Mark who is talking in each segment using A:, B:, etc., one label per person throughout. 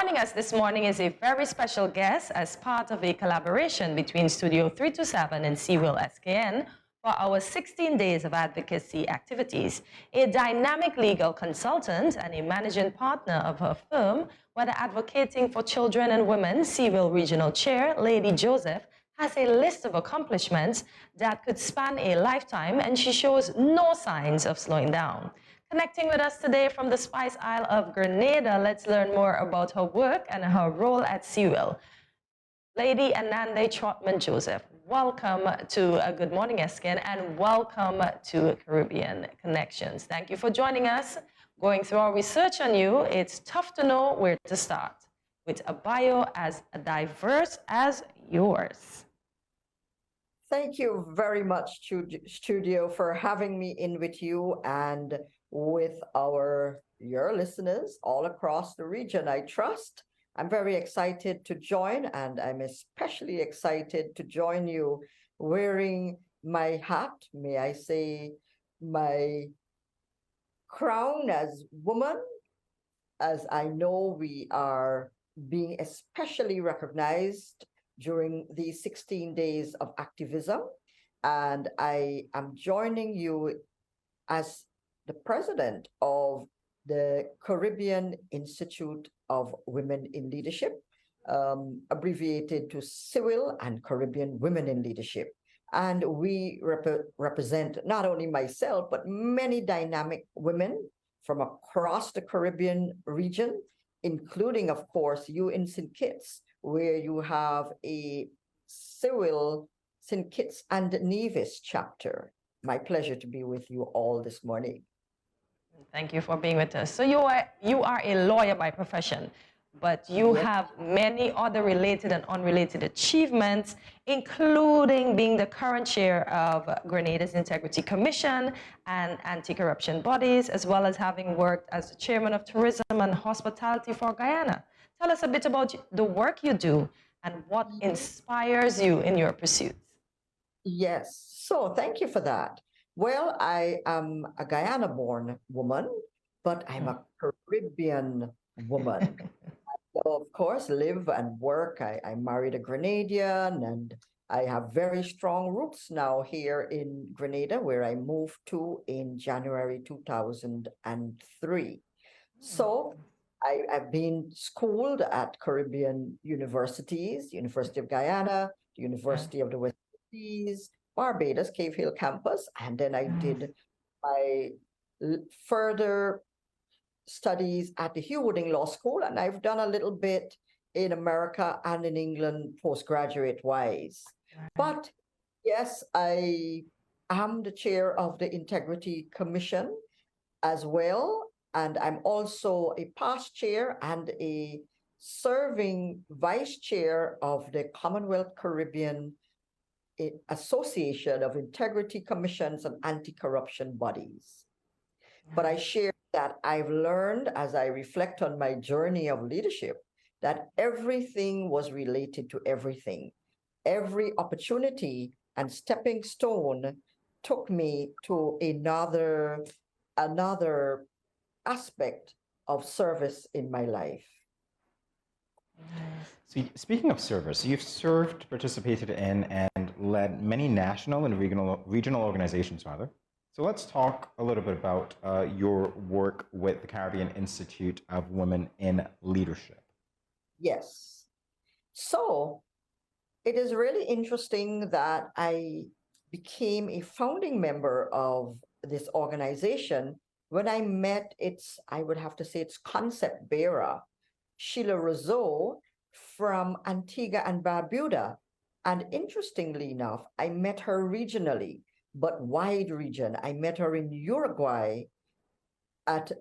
A: joining us this morning is a very special guest as part of a collaboration between Studio 327 and CIWIL SKN for our 16 days of advocacy activities. A dynamic legal consultant and a managing partner of her firm, whether advocating for children and women, CIWIL Regional Chair, Lady Joseph, has a list of accomplishments that could span a lifetime, and she shows no signs of slowing down. Connecting with us today from the Spice Isle of Grenada, let's learn more about her work and her role at CIWIL. Lady Anande Trotman Joseph, welcome to Good Morning SKN and welcome to Caribbean Connections. Thank you for joining us. Going through our research on you, it's tough to know where to start with a bio as diverse as yours.
B: Thank you very much, Studio, for having me in with you and with your listeners all across the region, I trust. I'm very excited to join, and I'm especially excited to join you wearing my hat, may I say, my crown as woman, as I know we are being especially recognized during these 16 days of activism. And I am joining you as the president of the Caribbean Institute of Women in Leadership, abbreviated to CIWIL and Caribbean Women in Leadership. And we represent not only myself, but many dynamic women from across the Caribbean region, including, of course, you in St. Kitts, where you have a CIWIL St. Kitts and Nevis chapter. My pleasure to be with you all this morning.
A: Thank you for being with us. So you are a lawyer by profession, but you have many other related and unrelated achievements, including being the current chair of Grenada's Integrity Commission and anti-corruption bodies, as well as having worked as the chairman of tourism and hospitality for Guyana. Tell us a bit about the work you do and what inspires you in your pursuits.
B: Yes, so thank you for that. Well, I am a Guyana-born woman, but I'm a Caribbean woman. So, of course, live and work. I married a Grenadian, and I have very strong roots now here in Grenada, where I moved to in January 2003. So I've been schooled at Caribbean universities, University of Guyana, the University of the West Indies, Barbados, Cave Hill campus, and then I did my further studies at the Hugh Wooding Law School, and I've done a little bit in America and in England postgraduate-wise. But yes, I am the chair of the Integrity Commission as well, and I'm also a past chair and a serving vice chair of the Commonwealth Caribbean Association of Integrity Commissions and Anti-Corruption Bodies. But I share that I've learned, as I reflect on my journey of leadership, that everything was related to everything. Every opportunity and stepping stone took me to another aspect of service in my life.
C: So speaking of service, you've served, participated in, and led many national and regional organizations, rather. So let's talk a little bit about your work with the Caribbean Institute of Women in Leadership.
B: Yes. So it is really interesting that I became a founding member of this organization when I met I would have to say its concept bearer, Sheila Rousseau, from Antigua and Barbuda. And interestingly enough, I met her regionally, but wide region. I met her in Uruguay at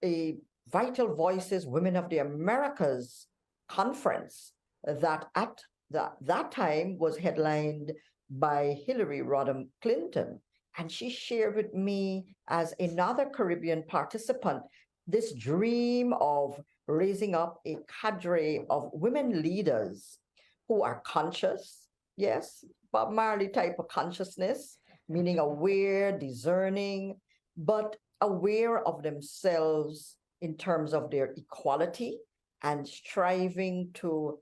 B: a Vital Voices Women of the Americas conference that at that time was headlined by Hillary Rodham Clinton. And she shared with me as another Caribbean participant this dream of raising up a cadre of women leaders who are conscious, yes, Bob Marley type of consciousness, meaning aware, discerning, but aware of themselves in terms of their equality and striving to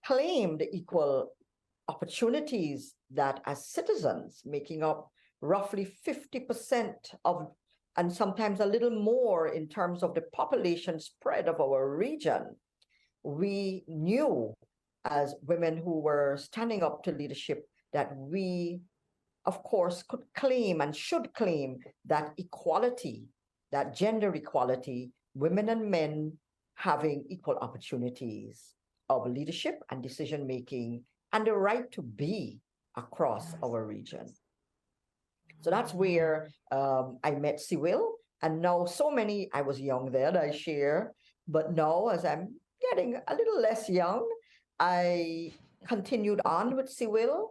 B: claim the equal opportunities that as citizens, making up roughly 50% of, and sometimes a little more in terms of the population spread of our region, we knew as women who were standing up to leadership that we, of course, could claim and should claim that equality, that gender equality, women and men having equal opportunities of leadership and decision making and the right to be across our region. So that's where I met CIWIL. And now so many, I was young then, I share, but now as I'm getting a little less young, I continued on with CIWIL.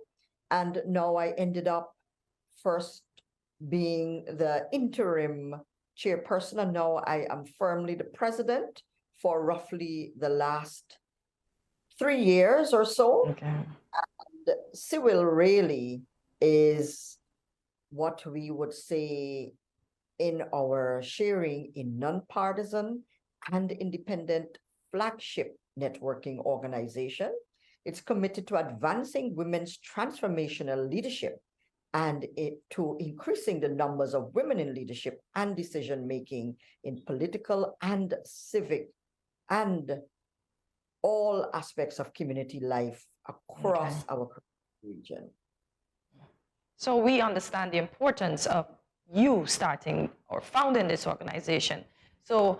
B: And now I ended up first being the interim chairperson. And now I am firmly the president for roughly the last 3 years or so.
A: Okay.
B: And CIWIL really is what we would say in our sharing in nonpartisan and independent flagship networking organization. It's committed to advancing women's transformational leadership and to increasing the numbers of women in leadership and decision making in political and civic and all aspects of community life across our region.
A: So we understand the importance of you starting or founding this organization. So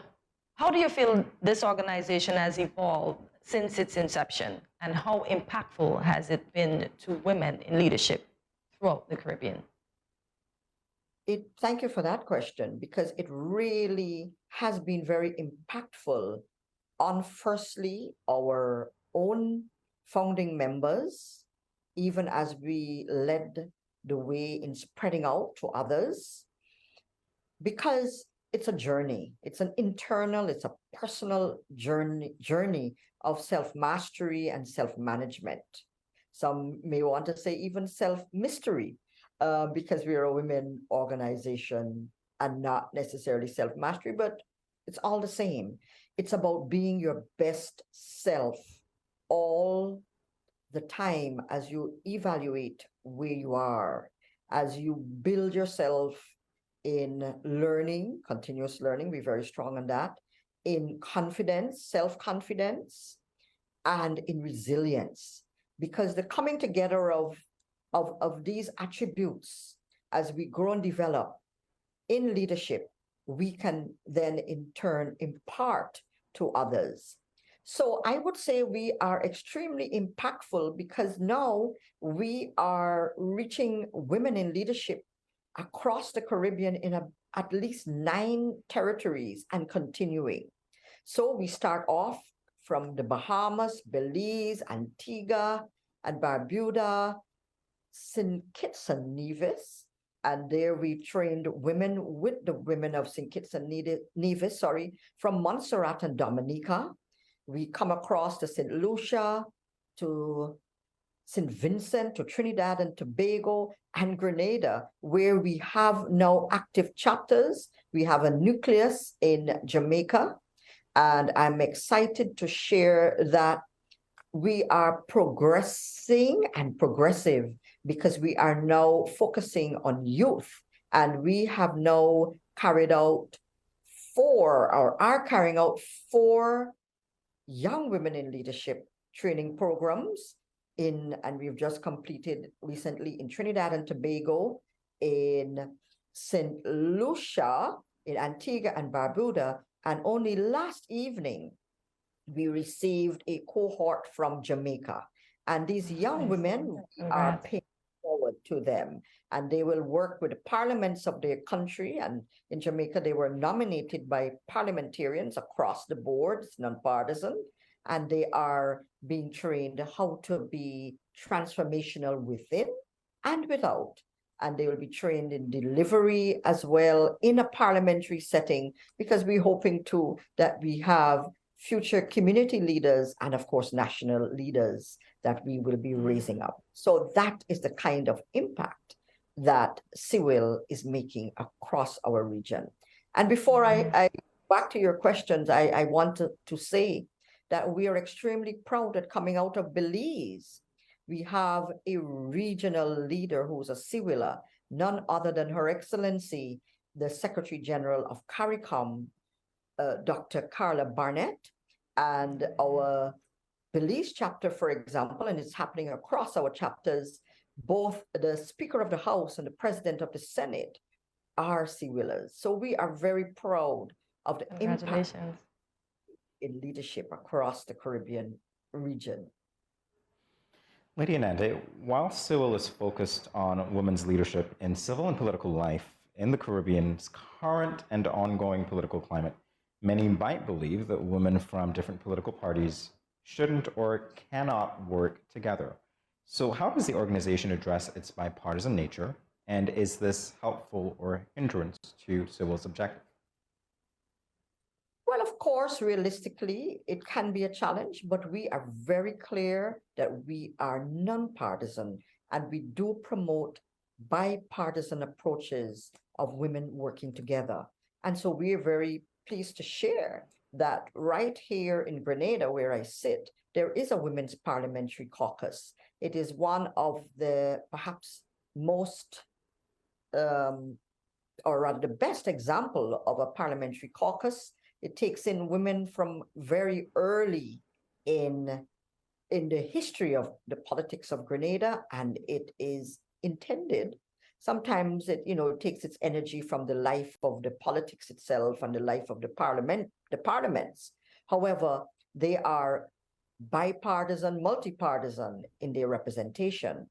A: how do you feel this organization has evolved since its inception, and how impactful has it been to women in leadership throughout the Caribbean?
B: Thank you for that question, because it really has been very impactful on, firstly, our own founding members, even as we led the way in spreading out to others, because it's a journey. It's an internal, it's a personal journey of self-mastery and self-management. Some may want to say even self-mystery, because we are a women organization and not necessarily self-mastery, but it's all the same. It's about being your best self all the time as you evaluate where you are, as you build yourself in learning, continuous learning, be very strong on that, in confidence, self-confidence, and in resilience. Because the coming together of these attributes as we grow and develop in leadership, we can then in turn impart to others. So I would say we are extremely impactful because now we are reaching women in leadership across the Caribbean in at least 9 territories and continuing. So we start off from the Bahamas, Belize, Antigua, and Barbuda, St. Kitts and Nevis, and there we trained women with the women of St. Kitts and Nevis, from Montserrat and Dominica. We come across to St. Lucia, to St. Vincent, to Trinidad and Tobago, and Grenada, where we have now active chapters. We have a nucleus in Jamaica, and I'm excited to share that we are progressing and progressive because we are now focusing on youth, and we have now carried out 4 or are carrying out 4 young women in leadership training programs and we've just completed recently in Trinidad and Tobago, in St. Lucia, in Antigua and Barbuda, and only last evening we received a cohort from Jamaica. And these young women are paying forward to them, and they will work with the parliaments of their country. And in Jamaica, they were nominated by parliamentarians across the board, it's nonpartisan, and they are being trained how to be transformational within and without. And they will be trained in delivery as well in a parliamentary setting, because we're hoping to that we have future community leaders and of course national leaders that we will be raising up. So that is the kind of impact that CIWIL is making across our region. And before I back to your questions, I want to say that we are extremely proud that coming out of Belize, we have a regional leader who's a CIWILer, none other than Her Excellency, the Secretary General of CARICOM, Dr. Carla Barnett, and our Belize chapter, for example, and it's happening across our chapters, both the Speaker of the House and the President of the Senate are CIWILers. So we are very proud of the impact in leadership across the Caribbean region.
C: Lady Anande, while CIWIL is focused on women's leadership in civil and political life in the Caribbean's current and ongoing political climate, many might believe that women from different political parties shouldn't or cannot work together. So how does the organization address its bipartisan nature, and is this helpful or hindrance to CIWIL's objective?
B: Well, of course, realistically, it can be a challenge, but we are very clear that we are nonpartisan and we do promote bipartisan approaches of women working together. And so we are very pleased to share that right here in Grenada, where I sit, there is a women's parliamentary caucus. It is one of the perhaps most, or rather the best example of a parliamentary caucus. It takes in women from very early in the history of the politics of Grenada, and it is intended. Sometimes it, it takes its energy from the life of the politics itself and the life of the parliaments. However, they are bipartisan, multi-partisan in their representation.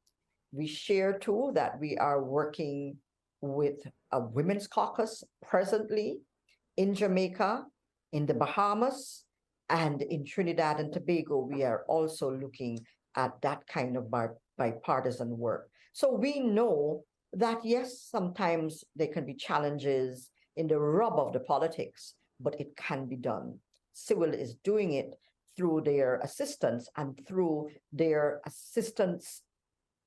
B: We share too that we are working with a women's caucus presently in Jamaica, in the Bahamas, and in Trinidad and Tobago. We are also looking at that kind of bipartisan work. So we know that, yes, sometimes there can be challenges in the rub of the politics, but it can be done. CIWIL is doing it through their assistance and through their assistance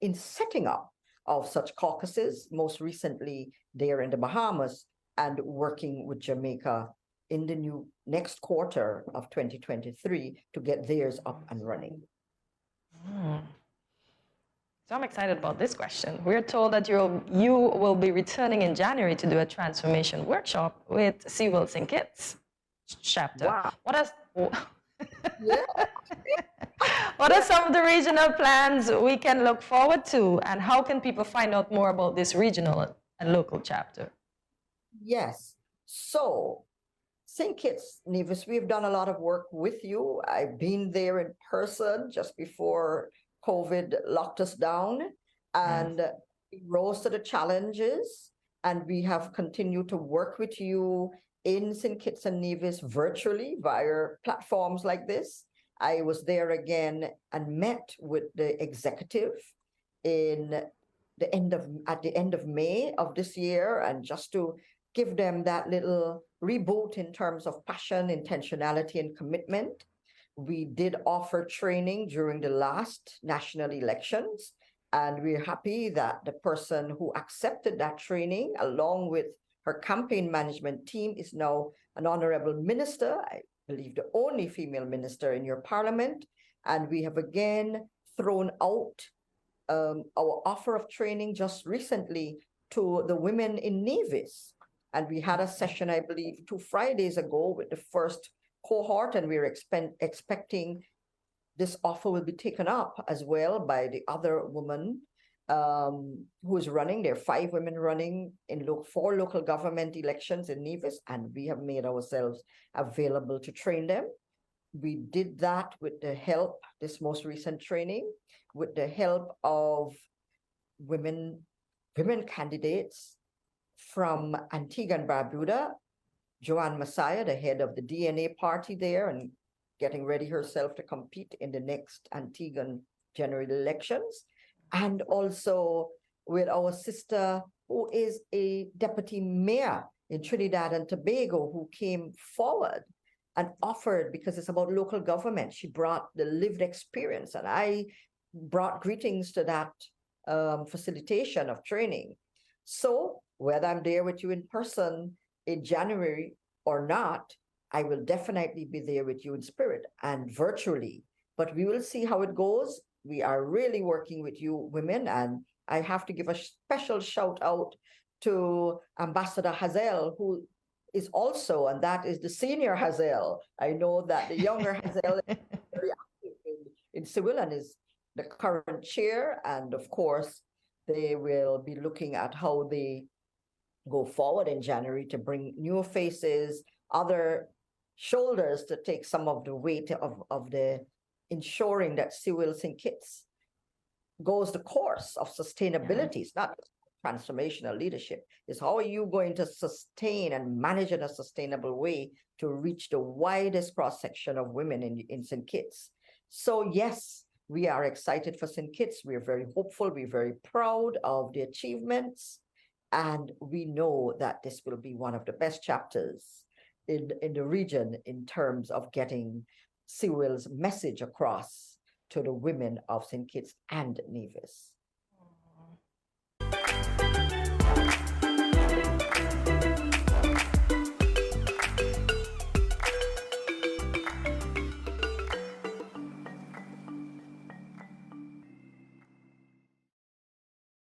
B: in setting up of such caucuses, most recently there in the Bahamas, and working with Jamaica in the next quarter of 2023 to get theirs up and running.
A: So I'm excited about this question. We're told that you will be returning in January to do a transformation workshop with CIWIL St. Kitts chapter.
B: Wow.
A: What are some of the regional plans we can look forward to, and how can people find out more about this regional and local chapter?
B: Yes. So St. Kitts, Nevis, we've done a lot of work with you. I've been there in person just before COVID locked us down, and we rose to the challenges, and we have continued to work with you in St. Kitts and Nevis virtually via platforms like this. I was there again and met with the executive at the end of May of this year, and just to give them that little reboot in terms of passion, intentionality, and commitment. We did offer training during the last national elections, and we're happy that the person who accepted that training, along with her campaign management team, is now an honorable minister, I believe the only female minister in your parliament. And we have again thrown out our offer of training just recently to the women in Nevis. And we had a session, I believe, 2 Fridays ago with the first cohort, and we're expecting this offer will be taken up as well by the other woman who is running. There are 5 women running in 4 local government elections in Nevis, and we have made ourselves available to train them. We did that with the help, this most recent training, with the help of women candidates from Antigua and Barbuda, Joanne Messiah, the head of the DNA party there, and getting ready herself to compete in the next Antiguan general elections. And also with our sister, who is a deputy mayor in Trinidad and Tobago, who came forward and offered, because it's about local government, she brought the lived experience, and I brought greetings to that facilitation of training. So whether I'm there with you in person in January or not, I will definitely be there with you in spirit and virtually, but we will see how it goes. We are really working with you women, and I have to give a special shout out to Ambassador Hazel, who is also, and that is the senior Hazel. I know that the younger Hazel is very active in CIWIL and is the current chair, and of course, they will be looking at how they go forward in January to bring new faces, other shoulders to take some of the weight of the ensuring that CIWIL St. Kitts goes the course of sustainability. It's not transformational leadership. It's how are you going to sustain and manage in a sustainable way to reach the widest cross-section of women in St. Kitts. So yes, we are excited for St. Kitts. We're very hopeful. We're very proud of the achievements. And we know that this will be one of the best chapters in the region in terms of getting CIWIL's message across to the women of St. Kitts and Nevis.